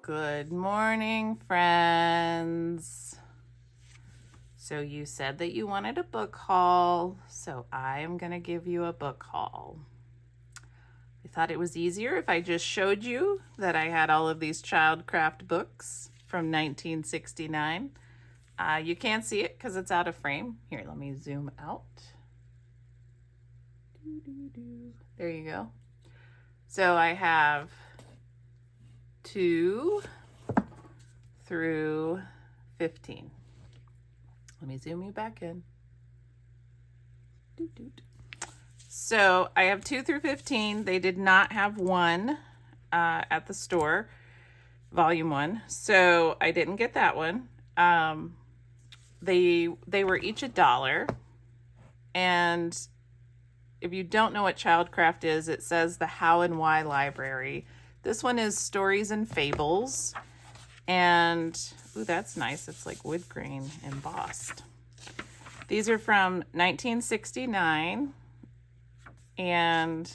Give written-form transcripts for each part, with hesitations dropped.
Good morning, friends. So you said that you wanted a book haul, so I am going to give you a book haul. I thought it was easier if I just showed you that I had all of these Childcraft books from 1969. You can't see it because it's out of frame. Here, let me zoom out. There you go. So I have 2 through 15. Let me zoom you back in. So I have 2 through 15. They did not have one at the store, volume 1. So I didn't get that one. They were each $1. And if you don't know what Childcraft is, it says the How and Why Library. This one is Stories and Fables. And, ooh, that's nice. It's like wood grain embossed. These are from 1969. And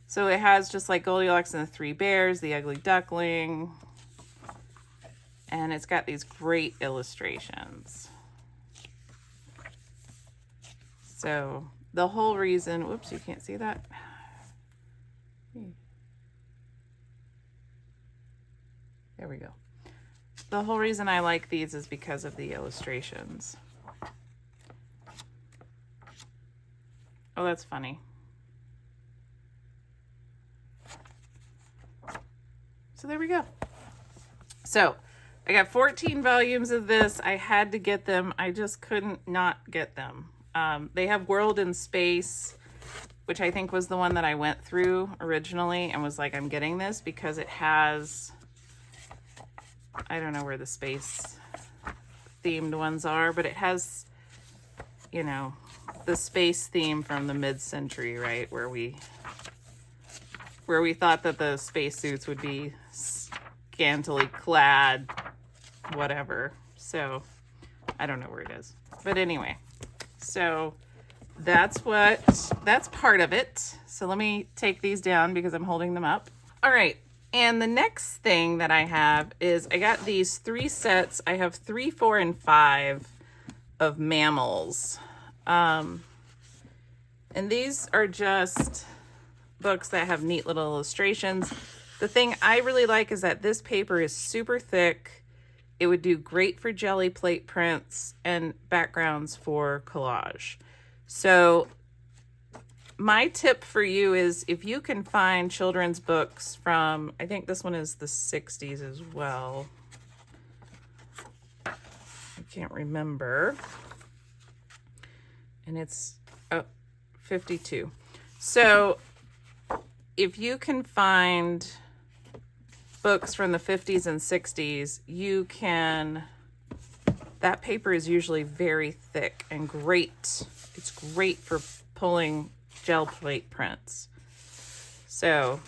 so it has just like Goldilocks and the Three Bears, The Ugly Duckling. And it's got these great illustrations. So the whole reason, whoops, you can't see that. There we go. The whole reason I like these is because of the illustrations. Oh, that's funny. So there we go. So I got 14 volumes of this. I had to get them. I just couldn't not get them. They have World in Space, which I think was the one that I went through originally and was like, I'm getting this because it has, I don't know where the space themed ones are, but it has, you know, the space theme from the mid-century, right? Where we thought that the spacesuits would be scantily clad, whatever. So I don't know where it is, but anyway, so that's part of it. So let me take these down because I'm holding them up. All right. And the next thing that I have is I got these 3 sets. I have 3, 4, and 5 of mammals. And these are just books that have neat little illustrations. The thing I really like is that this paper is super thick. It would do great for jelly plate prints and backgrounds for collage. So my tip for you is if you can find children's books from, I think this one is the 60s as well. I can't remember. And it's 52. So if you can find books from the 50s and 60s, you can, that paper is usually very thick and great. It's great for pulling gel plate prints. So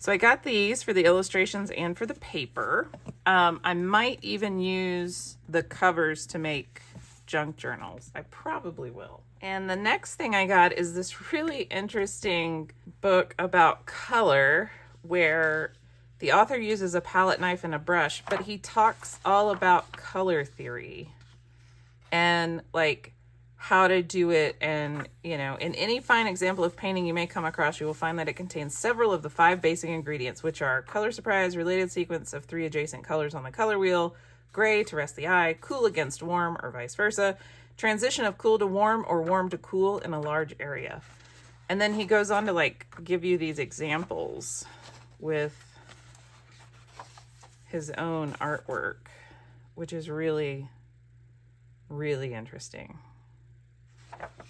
I got these for the illustrations and for the paper. I might even use the covers to make junk journals. I probably will. And the next thing I got is this really interesting book about color where the author uses a palette knife and a brush, but he talks all about color theory and like how to do it. And, you know, in any fine example of painting you may come across, you will find that it contains several of the 5 basic ingredients, which are color surprise, related sequence of 3 adjacent colors on the color wheel, gray to rest the eye, cool against warm, or vice versa, transition of cool to warm or warm to cool in a large area. And then he goes on to like give you these examples with his own artwork, which is really, really interesting.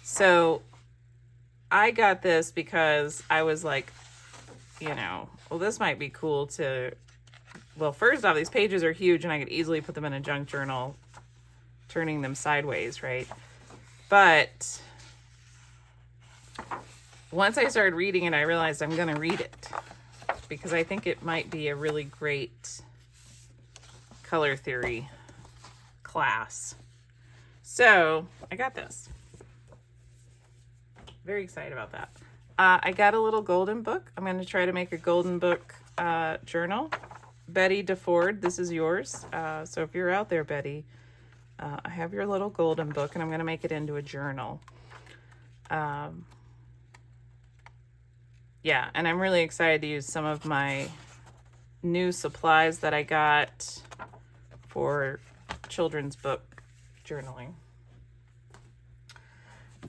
So I got this because I was like, you know, well, this might be cool to, well, first off, these pages are huge and I could easily put them in a junk journal, turning them sideways, right? But once I started reading it, I realized I'm going to read it because I think it might be a really great color theory class. So I got this. Very excited about that. I got a little golden book. I'm going to try to make a golden book journal. Betty DeFord, this is yours. So if you're out there, Betty, I have your little golden book, and I'm going to make it into a journal. Yeah, and I'm really excited to use some of my new supplies that I got for children's book journaling.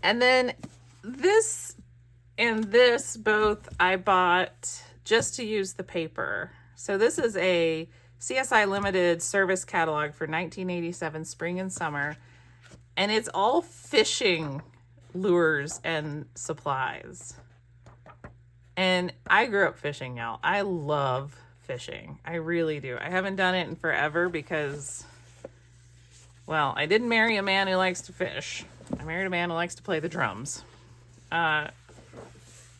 And then this and this both I bought just to use the paper. So this is a CSI Limited service catalog for 1987 spring and summer, and it's all fishing lures and supplies. And I grew up fishing, y'all. I love fishing. I really do. I haven't done it in forever because, well, I didn't marry a man who likes to fish. I married a man who likes to play the drums.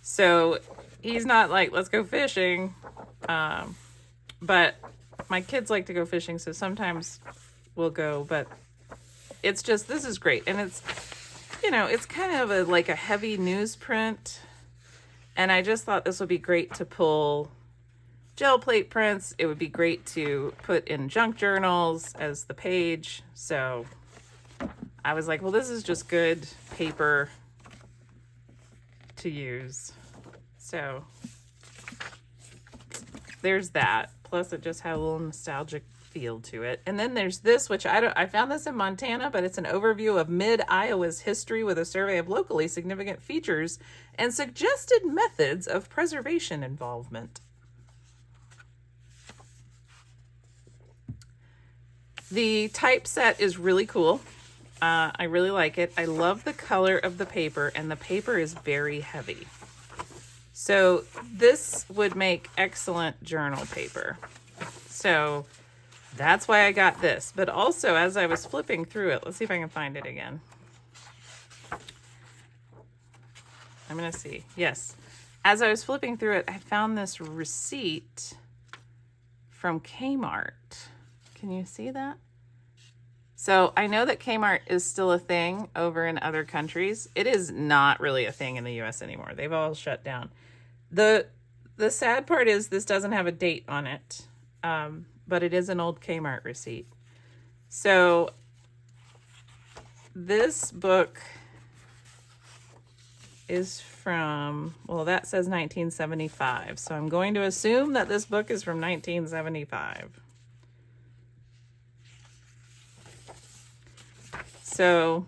So he's not like, let's go fishing. But my kids like to go fishing, so sometimes we'll go. But it's just, this is great. And it's, you know, it's kind of like a heavy newsprint. And I just thought this would be great to pull gel plate prints. It would be great to put in junk journals as the page. So I was like, well, this is just good paper to use. So there's that. Plus it just had a little nostalgic feel to it. And then there's this, which I found this in Montana, but it's an overview of mid-Iowa's history with a survey of locally significant features and suggested methods of preservation involvement. The typeset is really cool. I really like it. I love the color of the paper, and the paper is very heavy. So this would make excellent journal paper. So that's why I got this. But also, as I was flipping through it, let's see if I can find it again. I'm going to see. Yes. As I was flipping through it, I found this receipt from Kmart. Can you see that? So I know that Kmart is still a thing over in other countries. It is not really a thing in the US anymore. They've all shut down. The sad part is this doesn't have a date on it, but it is an old Kmart receipt. So this book is from, well, that says 1975. So I'm going to assume that this book is from 1975. So,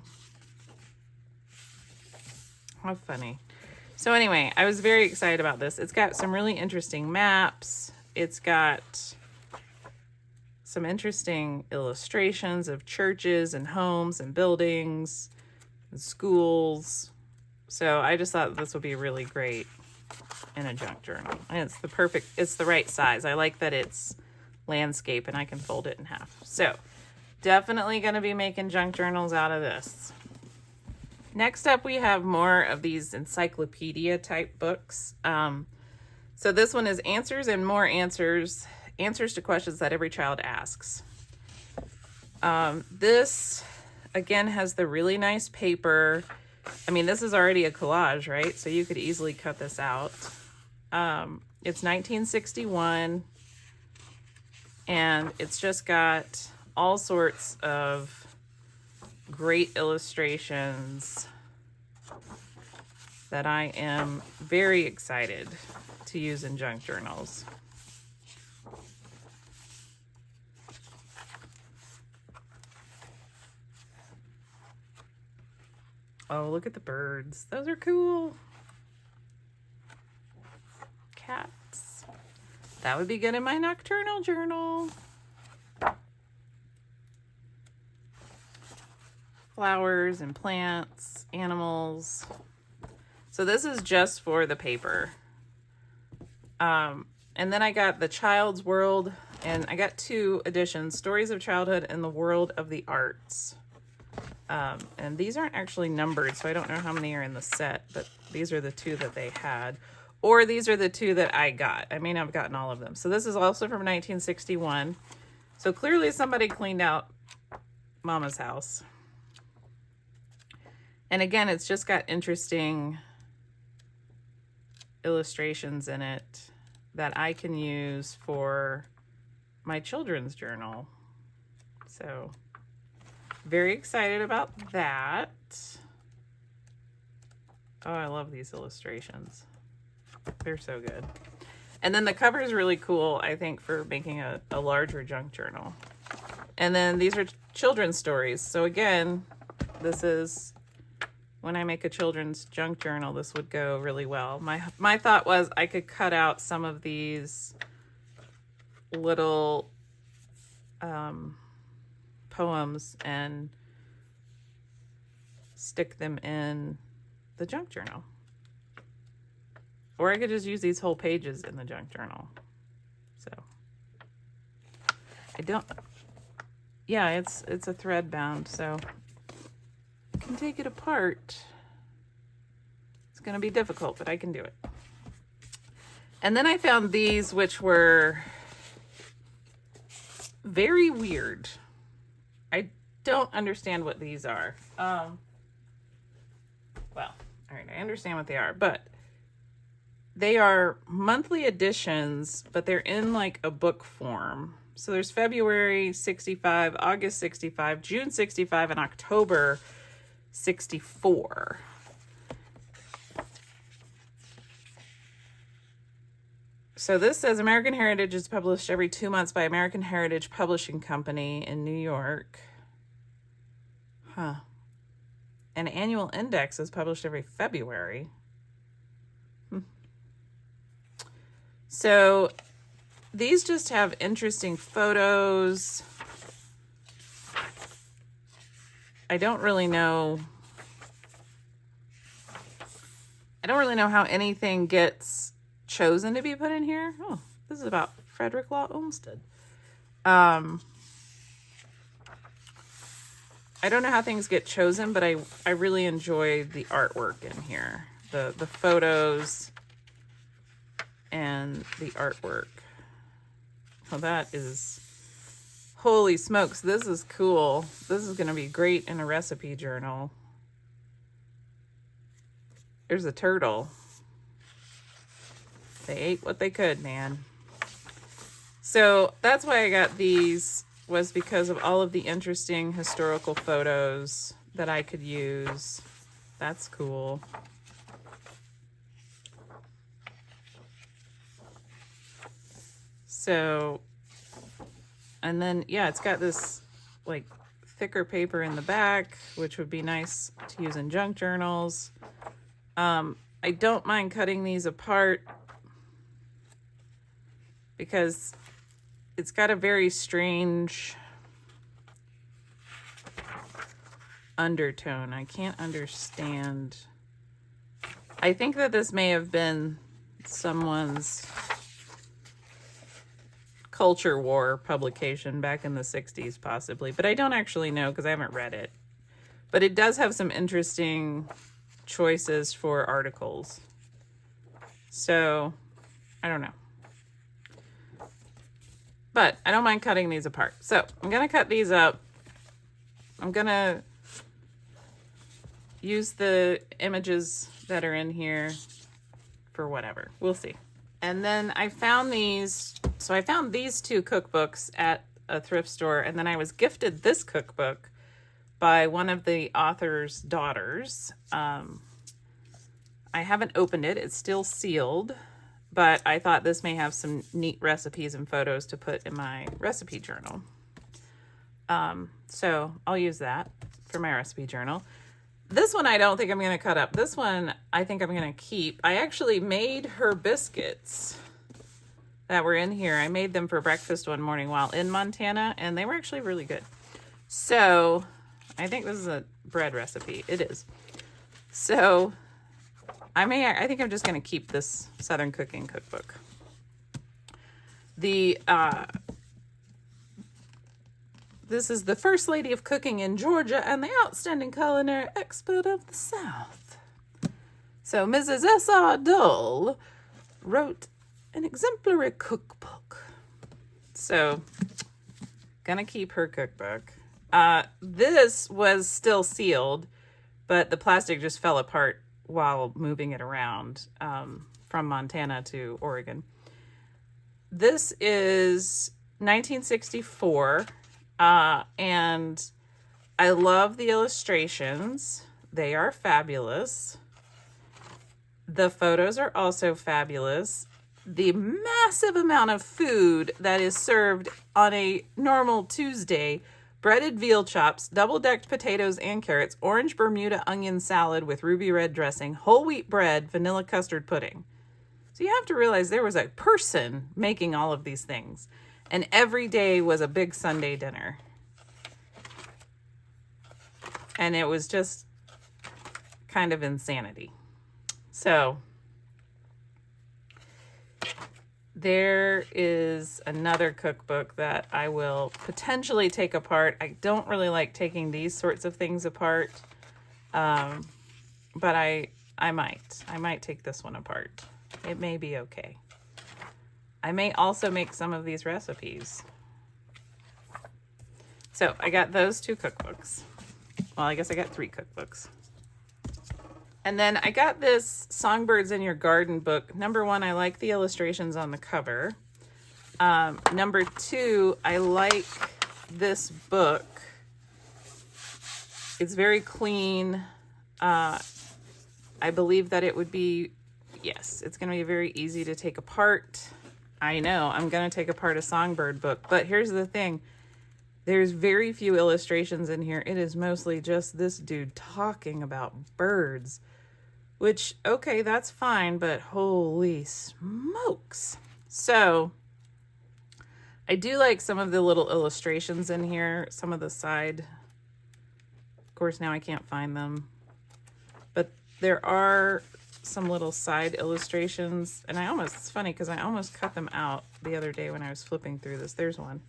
how funny. So anyway, I was very excited about this. It's got some really interesting maps. It's got some interesting illustrations of churches and homes and buildings and schools. So I just thought this would be really great in a junk journal. And it's the right size. I like that it's landscape and I can fold it in half. So definitely going to be making junk journals out of this. Next up, we have more of these encyclopedia type books. So this one is Answers and More Answers, Answers to Questions That Every Child Asks. This, again, has the really nice paper. I mean, this is already a collage, right? So you could easily cut this out. It's 1961, and it's just got all sorts of great illustrations that I am very excited to use in junk journals. Oh, look at the birds. Those are cool. Cats. That would be good in my nocturnal journal. Flowers and plants, animals. So this is just for the paper. And then I got the Child's World, and I got 2 editions, Stories of Childhood and the World of the Arts. And these aren't actually numbered, so I don't know how many are in the set, but these are the 2 that they had. Or these are the 2 that I got. I may not have gotten all of them. So this is also from 1961. So clearly somebody cleaned out Mama's house. And again, it's just got interesting illustrations in it that I can use for my children's journal. So very excited about that. Oh, I love these illustrations. They're so good. And then the cover is really cool, I think, for making a larger junk journal. And then these are children's stories. So again, this is when I make a children's junk journal, this would go really well. My thought was I could cut out some of these little poems and stick them in the junk journal. Or I could just use these whole pages in the junk journal. So I don't, yeah, it's a thread bound, so I can take it apart. It's going to be difficult, but I can do it. And then I found these, which were very weird. I don't understand what these are. Well, all right, I understand what they are, but they are monthly editions, but they're in like a book form. So there's February 65, August 65, June 65, and October 64. So this says American Heritage is published every 2 months by American Heritage Publishing Company in New York. Huh. An annual index is published every February. So these just have interesting photos. I don't really know how anything gets chosen to be put in here. Oh, this is about Frederick Law Olmsted. I don't know how things get chosen, but I really enjoy the artwork in here. The photos and the artwork. Well, that is, holy smokes, this is cool. This is going to be great in a recipe journal. There's a turtle. They ate what they could, man. So that's why I got these, was because of all of the interesting historical photos that I could use. That's cool. So, and then, yeah, it's got this like thicker paper in the back, which would be nice to use in junk journals. I don't mind cutting these apart because it's got a very strange undertone. I can't understand. I think that this may have been someone's culture war publication back in the 60s, possibly, but I don't actually know because I haven't read it. But it does have some interesting choices for articles. So, I don't know. But I don't mind cutting these apart. So, I'm going to cut these up. I'm going to use the images that are in here for whatever. We'll see. And then I found these. So I found these two cookbooks at a thrift store, and then I was gifted this cookbook by one of the author's daughters. I haven't opened it. It's still sealed, but I thought this may have some neat recipes and photos to put in my recipe journal. So I'll use that for my recipe journal. This one I don't think I'm going to cut up. This one I think I'm going to keep. I actually made her biscuits that were in here. I made them for breakfast one morning while in Montana, and they were actually really good. So I think this is a bread recipe. It is. So I think I'm just going to keep this Southern Cooking Cookbook. This is the First Lady of Cooking in Georgia and the outstanding culinary expert of the South. So Mrs. S.R. Dole wrote an exemplary cookbook. So, gonna keep her cookbook. This was still sealed, but the plastic just fell apart while moving it around from Montana to Oregon. This is 1964, and I love the illustrations. They are fabulous. The photos are also fabulous. The massive amount of food that is served on a normal Tuesday: breaded veal chops, double-decked potatoes and carrots, orange Bermuda onion salad with ruby red dressing, whole wheat bread, vanilla custard pudding. So you have to realize there was a person making all of these things. And every day was a big Sunday dinner. And it was just kind of insanity. So there is another cookbook that I will potentially take apart. I don't really like taking these sorts of things apart, but I might take this one apart. It may be okay. I may also make some of these recipes. So I got those 2 cookbooks. Well, I guess I got 3 cookbooks. And then I got this Songbirds in Your Garden book. Number 1, I like the illustrations on the cover. Number 2, I like this book. It's very clean. I believe that it would be, yes, it's going to be very easy to take apart. I know, I'm going to take apart a Songbird book. But here's the thing. There's very few illustrations in here. It is mostly just this dude talking about birds. Which, okay, that's fine, but holy smokes. So, I do like some of the little illustrations in here. Some of the side. Of course, now I can't find them. But there are some little side illustrations. And it's funny because I almost cut them out the other day when I was flipping through this. There's one.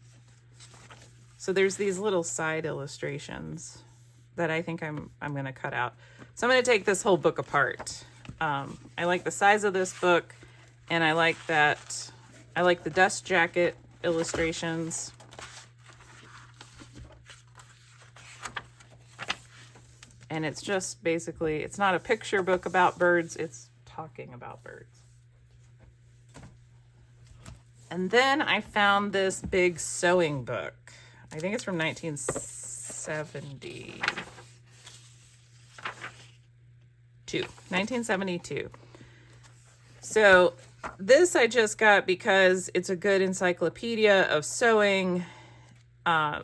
So there's these little side illustrations that I think I'm going to cut out. So I'm going to take this whole book apart. I like the size of this book, and I like the dust jacket illustrations. And it's just basically, it's not a picture book about birds, it's talking about birds. And then I found this big sewing book. I think it's from 1972. So this I just got because it's a good encyclopedia of sewing. My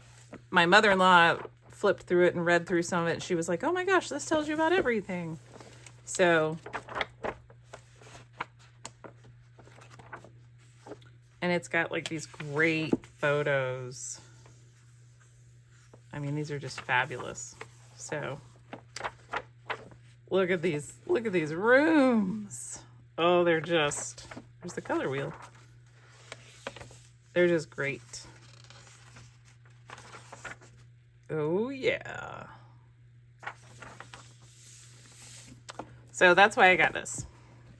mother-in-law flipped through it and read through some of it. And she was like, oh my gosh, this tells you about everything. So, and it's got like these great photos. I mean, these are just fabulous. So, look at these rooms. Oh, there's the color wheel. They're just great. Oh, yeah. So that's why I got this.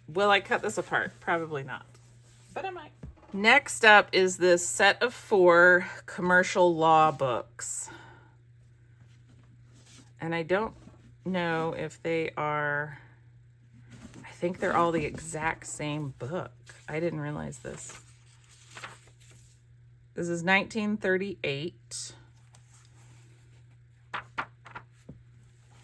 Will I cut this apart? Probably not, but I might. Next up is this set of 4 commercial law books. And I don't know if they are, I think they're all the exact same book. I didn't realize this. This is 1938.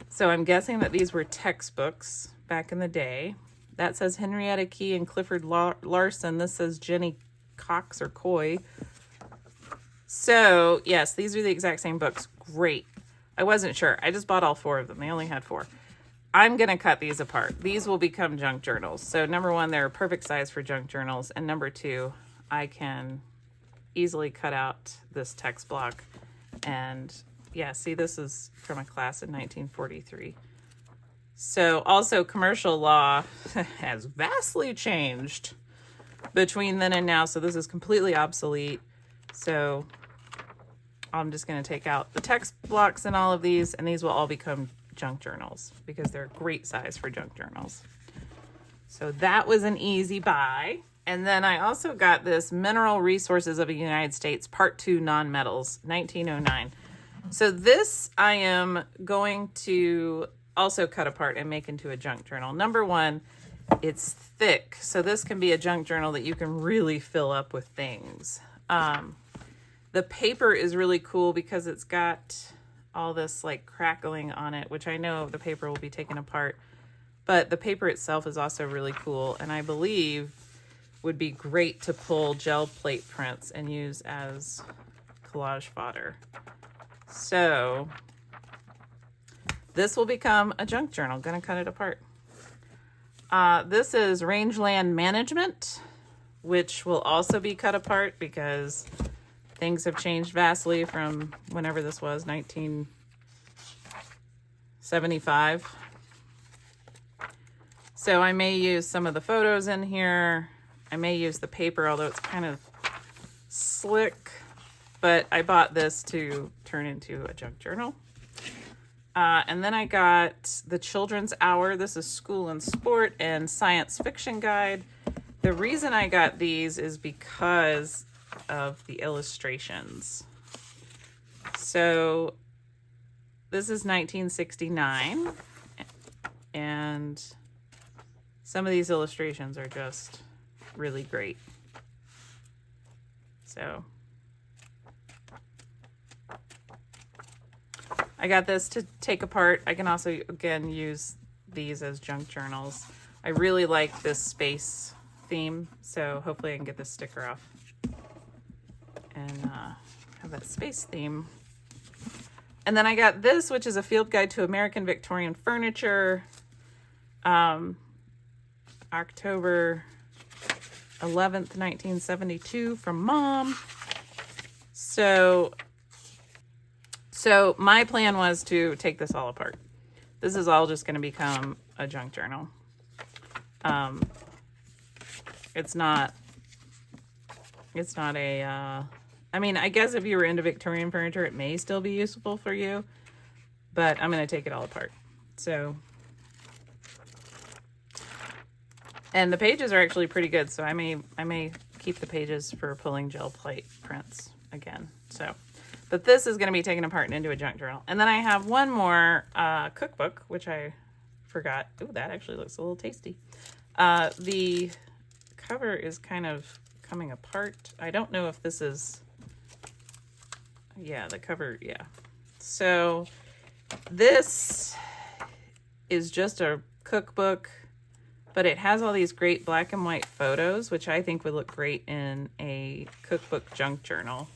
So I'm guessing that these were textbooks back in the day. That says Henrietta Key and Clifford Larson. This says Jenny Cox or Coy. So, yes, these are the exact same books. Great. I wasn't sure. I just bought all 4 of them. They only had 4. I'm going to cut these apart. These will become junk journals. So, number 1, they're a perfect size for junk journals. And number 2, I can easily cut out this text block. And, yeah, see, this is from a class in 1943. So, also, commercial law has vastly changed between then and now. So, this is completely obsolete. So, I'm just going to take out the text blocks in all of these, and these will all become junk journals because they're a great size for junk journals. So that was an easy buy. And then I also got this Mineral Resources of the United States, Part 2 Non-Metals, 1909. So this I am going to also cut apart and make into a junk journal. Number 1, it's thick. So this can be a junk journal that you can really fill up with things. The paper is really cool because it's got all this like crackling on it, which I know the paper will be taken apart. But the paper itself is also really cool, and I believe would be great to pull gel plate prints and use as collage fodder. So this will become a junk journal. Gonna cut it apart. This is Rangeland Management, which will also be cut apart because things have changed vastly from whenever this was, 1975. So I may use some of the photos in here. I may use the paper, although it's kind of slick. But I bought this to turn into a junk journal. And then I got the Children's Hour. This is School and Sport and Science Fiction Guide. The reason I got these is because of the illustrations. So this is 1969. And some of these illustrations are just really great. So I got this to take apart. I can also, again, use these as junk journals. I really like this space theme, so hopefully I can get this sticker off and have that space theme. And then I got this, which is a field guide to American Victorian furniture. October 11th, 1972 from Mom. So my plan was to take this all apart. This is all just going to become a junk journal. It's not a, I mean, I guess if you were into Victorian furniture, it may still be useful for you, but I'm going to take it all apart. So, and the pages are actually pretty good, so I may keep the pages for pulling gel plate prints again. So, but this is going to be taken apart and into a junk journal. And then I have one more cookbook, which I forgot. Ooh, that actually looks a little tasty. The cover is kind of coming apart. I don't know if this is, yeah, the cover, yeah. So this is just a cookbook, but it has all these great black and white photos, which I think would look great in a cookbook junk journal.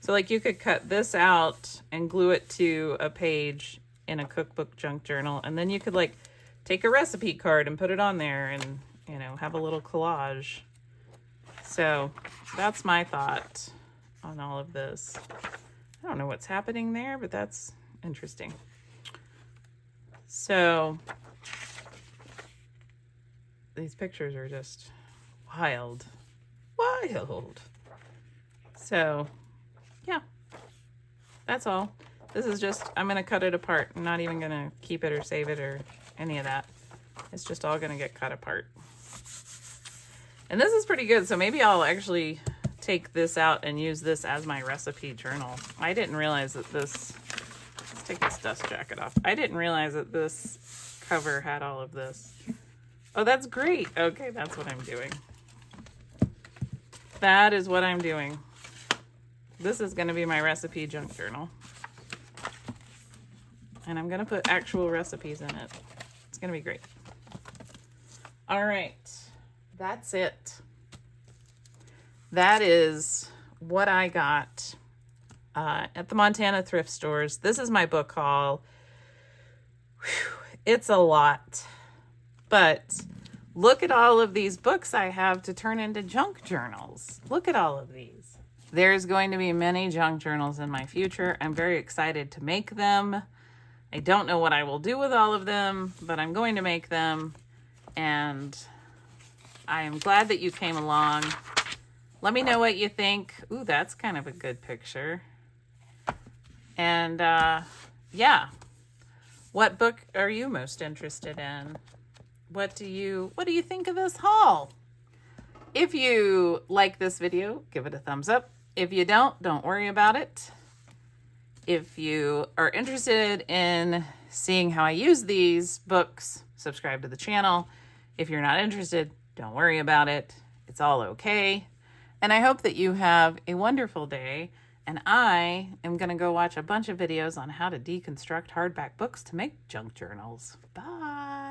So like you could cut this out and glue it to a page in a cookbook junk journal. And then you could like take a recipe card and put it on there and, you know, have a little collage. So that's my thought on all of this. I don't know what's happening there, but that's interesting. So these pictures are just wild. So yeah, that's all. This is just, I'm going to cut it apart. I'm not even going to keep it or save it or any of that. It's just all going to get cut apart. And this is pretty good. So maybe I'll actually take this out and use this as my recipe journal. I didn't realize that this, let's take this dust jacket off. I didn't realize that this cover had all of this. Oh, that's great. Okay, that's what I'm doing. That is what I'm doing. This is going to be my recipe junk journal. And I'm going to put actual recipes in it. It's going to be great. All right. That's it. That is what I got at the Montana thrift stores. This is my book haul. Whew, it's a lot. But look at all of these books I have to turn into junk journals. Look at all of these. There's going to be many junk journals in my future. I'm very excited to make them. I don't know what I will do with all of them, but I'm going to make them. And I am glad that you came along. Let me know what you think. Ooh, that's kind of a good picture. And yeah, what book are you most interested in? What do you think of this haul? If you like this video, give it a thumbs up. If you don't worry about it. If you are interested in seeing how I use these books, subscribe to the channel. If you're not interested, don't worry about it. It's all okay. And I hope that you have a wonderful day And I am going to go watch a bunch of videos on how to deconstruct hardback books to make junk journals. Bye.